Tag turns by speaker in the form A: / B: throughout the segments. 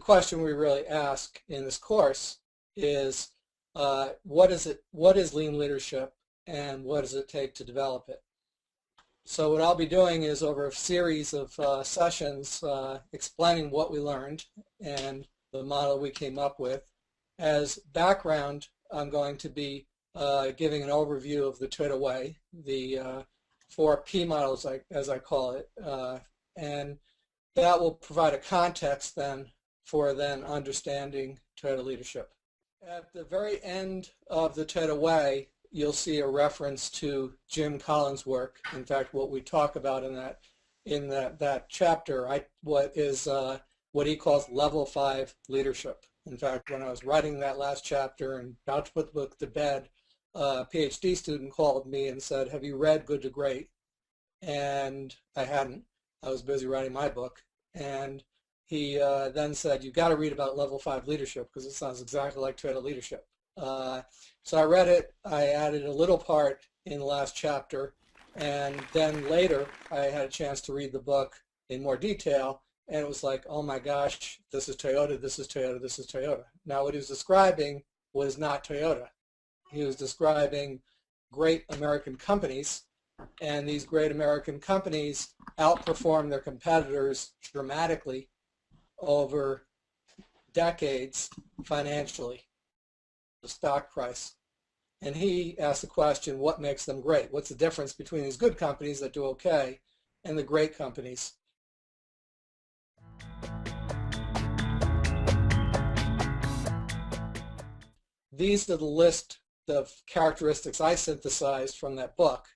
A: question we really ask in this course is what is lean leadership and what does it take to develop it? So what I'll be doing is over a series of sessions explaining what we learned and the model we came up with. As background, I'm going to be giving an overview of the Toyota Way, the 4P models, as I call it, and that will provide a context then for understanding Toyota leadership. At the very end of the Toyota Way, you'll see a reference to Jim Collins' work. In fact, what we talk about in that chapter, what he calls level 5 leadership. In fact, when I was writing that last chapter and about to put the book to bed, a PhD student called me and said, "Have you read Good to Great?" And I hadn't. I was busy writing my book. And he then said, "You've got to read about level 5 leadership because it sounds exactly like Toyota leadership." So I read it. I added a little part in the last chapter. And then later, I had a chance to read the book in more detail. And it was like, oh my gosh, this is Toyota, this is Toyota, this is Toyota. Now what he was describing was not Toyota. He was describing great American companies, and these great American companies outperform their competitors dramatically over decades financially, the stock price. And he asked the question, what makes them great? What's the difference between these good companies that do okay and the great companies? These are the list of characteristics I synthesized from that book.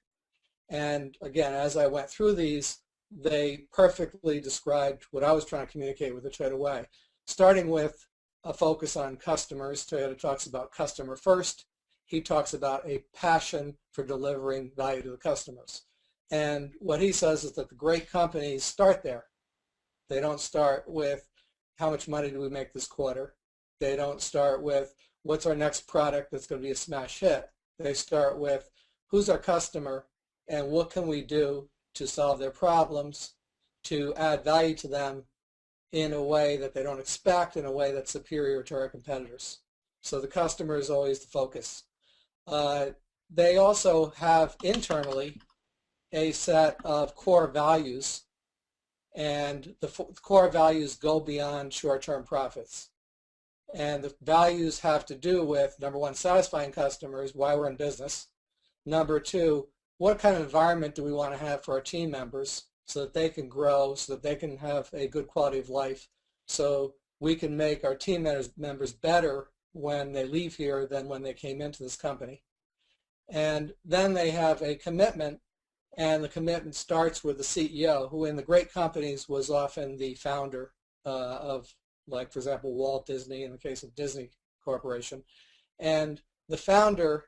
A: And again, as I went through these, they perfectly described what I was trying to communicate with the Toyota Way. Starting with a focus on customers, Toyota talks about customer first. He talks about a passion for delivering value to the customers. And what he says is that the great companies start there. They don't start with how much money do we make this quarter. They don't start with what's our next product that's going to be a smash hit. They start with who's our customer and what can we do to solve their problems, to add value to them in a way that they don't expect, in a way that's superior to our competitors. So the customer is always the focus. They also have internally a set of core values, and the core values go beyond short-term profits. And the values have to do with, number one, satisfying customers, why we're in business. Number two, what kind of environment do we want to have for our team members so that they can grow, so that they can have a good quality of life, so we can make our team members better when they leave here than when they came into this company. And then they have a commitment, and the commitment starts with the CEO, who in the great companies was often the founder of, like, for example, Walt Disney in the case of Disney Corporation. And the founder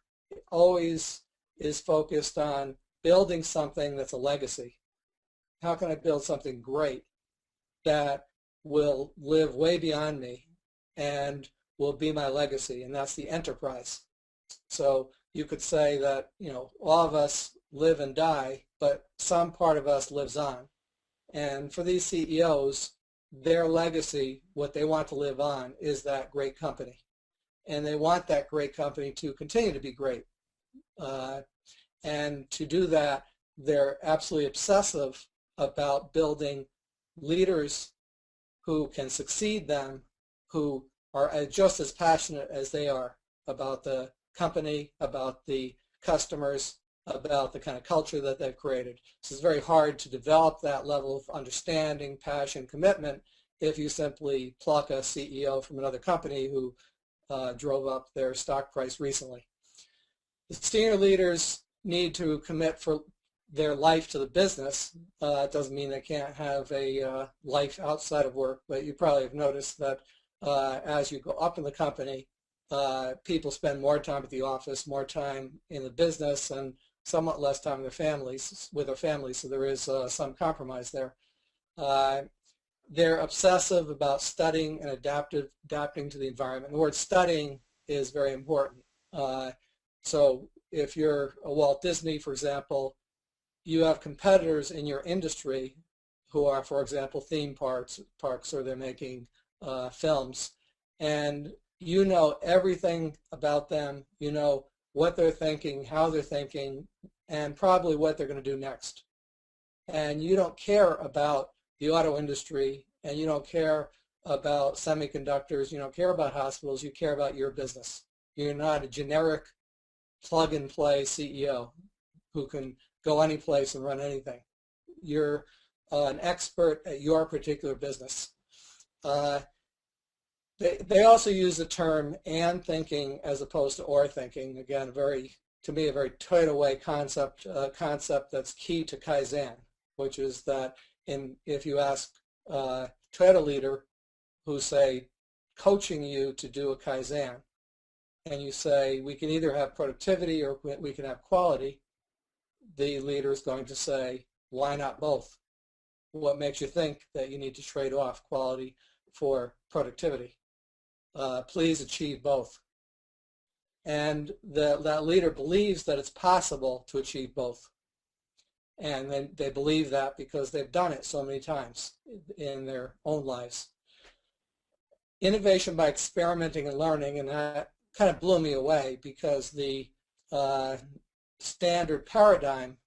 A: always is focused on building something that's a legacy. How can I build something great that will live way beyond me and will be my legacy? And that's the enterprise. So you could say that, you know, all of us live and die, but some part of us lives on. And for these CEOs, their legacy, what they want to live on, is that great company. And they want that great company to continue to be great. And to do that, they're absolutely obsessive about building leaders who can succeed them, who are just as passionate as they are about the company, about the customers, about the kind of culture that they've created. So it's very hard to develop that level of understanding, passion, commitment if you simply pluck a CEO from another company who drove up their stock price recently. The senior leaders need to commit for their life to the business. It doesn't mean they can't have a life outside of work, but you probably have noticed that as you go up in the company, people spend more time at the office, more time in the business, and somewhat less time with their families, so there is some compromise there. They're obsessive about studying and adapting to the environment. The word studying is very important. So if you're a Walt Disney, for example, you have competitors in your industry who are, for example, theme parks, or they're making films, and you know everything about them. You know what they're thinking, how they're thinking, and probably what they're going to do next. And you don't care about the auto industry, and you don't care about semiconductors, you don't care about hospitals, you care about your business. You're not a generic plug-and-play CEO who can go any place and run anything. You're an expert at your particular business. They also use the term "and thinking" as opposed to "or thinking." Again, to me, a very Toyota Way concept that's key to Kaizen, which is that if you ask a Toyota leader who's, say, coaching you to do a Kaizen, and you say, we can either have productivity or we can have quality, the leader is going to say, why not both? What makes you think that you need to trade off quality for productivity? Please achieve both. And that leader believes that it's possible to achieve both. And then they believe that because they've done it so many times in their own lives. Innovation by experimenting and learning, and that kind of blew me away because the standard paradigm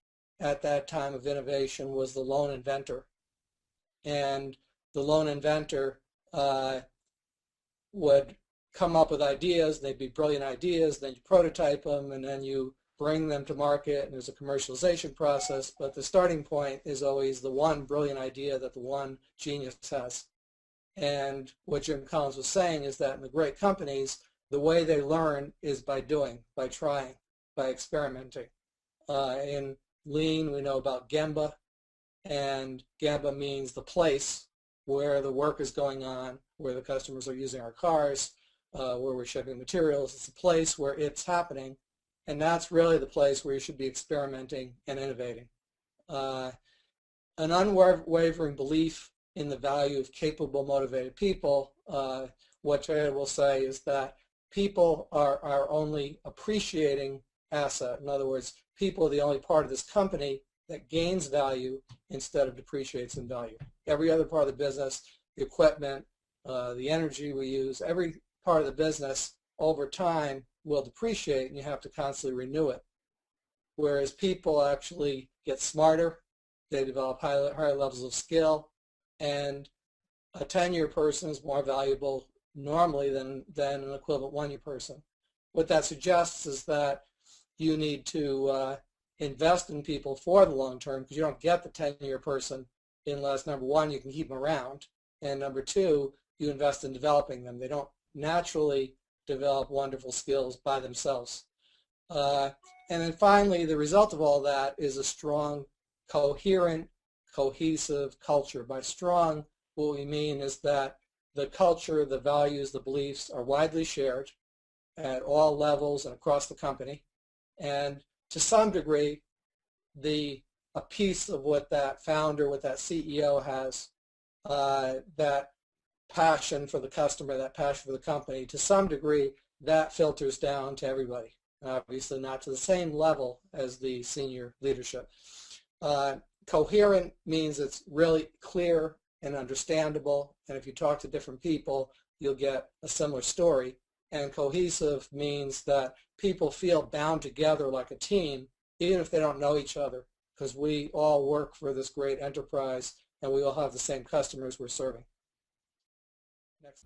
A: at that time of innovation was the lone inventor. And the lone inventor would come up with ideas, they'd be brilliant ideas, then you prototype them, and then you bring them to market, and there's a commercialization process, but the starting point is always the one brilliant idea that the one genius has. And what Jim Collins was saying is that in the great companies, the way they learn is by doing, by trying, by experimenting. In Lean, we know about Gemba, and Gemba means the place where the work is going on, where the customers are using our cars, where we're shipping materials. It's a place where it's happening, and that's really the place where you should be experimenting and innovating. An unwavering belief in the value of capable, motivated people. What Toyota will say is that people are our only appreciating asset. In other words, people are the only part of this company that gains value instead of depreciates in value. Every other part of the business, the equipment, the energy we use, every part of the business over time will depreciate, and you have to constantly renew it. Whereas people actually get smarter, they develop higher levels of skill, and a 10-year person is more valuable normally than an equivalent one-year person. What that suggests is that you need to invest in people for the long term, because you don't get the 10-year person unless, number one, you can keep them around, and number two, you invest in developing them. They don't naturally develop wonderful skills by themselves. And then finally, the result of all that is a strong, coherent, cohesive culture. By strong, what we mean is that the culture, the values, the beliefs are widely shared at all levels and across the company. And to some degree, a piece of what that founder, what that CEO has, that passion for the customer, that passion for the company, to some degree, that filters down to everybody. Obviously not to the same level as the senior leadership. Coherent means it's really clear and understandable, and if you talk to different people, you'll get a similar story. And cohesive means that people feel bound together like a team, even if they don't know each other, because we all work for this great enterprise, and we all have the same customers we're serving. Next.